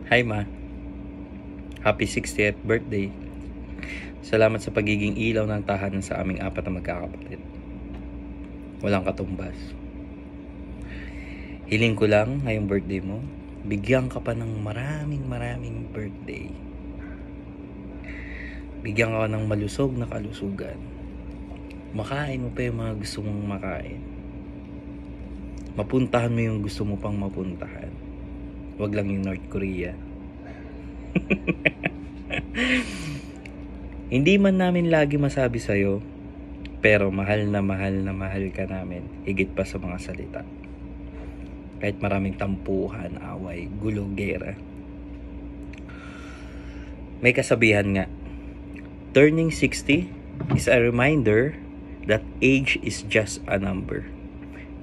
Hi Ma, happy 60th birthday. Salamat sa pagiging ilaw ng tahanan sa aming apat na magkakapatid. Walang katumbas. Hiling ko lang ngayong birthday mo, bigyan ka pa ng maraming birthday. Bigyan ka ng malusog na kalusugan. Makain mo pa yung mga gusto mong makain. Mapuntahan mo yung gusto mo pang mapuntahan. Wag lang yung North Korea. Hindi man namin lagi masabi sa'yo, pero mahal na mahal ka namin, higit pa sa mga salita. Kahit maraming tampuhan, away, gulo, gera. May kasabihan nga, turning 60 is a reminder that age is just a number.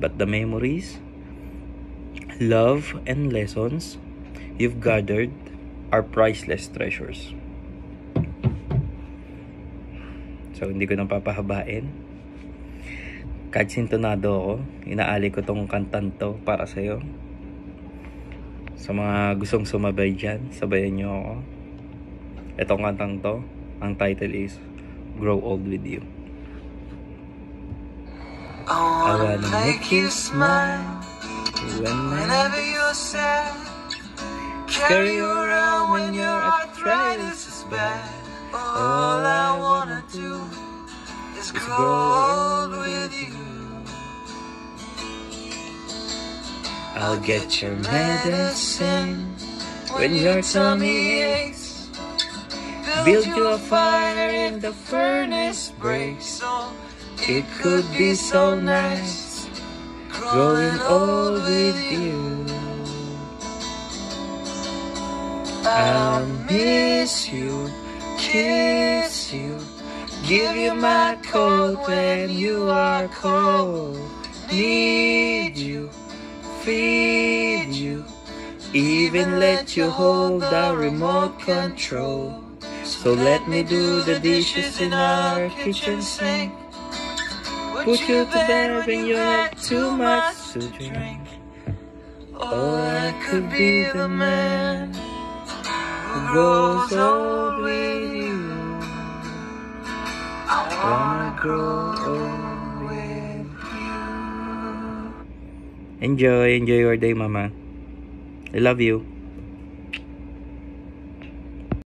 But the memories, love, and lessons you've gathered are priceless treasures. So, hindi ko nang papahabain. Kahit sintonado ako, inaali ko tong kantan to para sa'yo. Sa mga gustong sumabay dyan, sabayan nyo ako. Itong kantang to, ang title is Grow Old With You. I wanna make you smile whenever you're sad. Carry you around when your arthritis is bad. All I wanna do is grow old with you. I'll get your medicine when your tummy aches. Build you a fire and the furnace breaks. It could be so nice growing old with you. I'll miss you, kiss you, give you my coat when you are cold. Need you, feed you, even let you hold the remote control. So let me do the dishes in our kitchen sink. Put you to bed when you have too much to drink. Oh, I could be the man who grows old with you. I wanna grow old with you. Enjoy your day, Mama. I love you.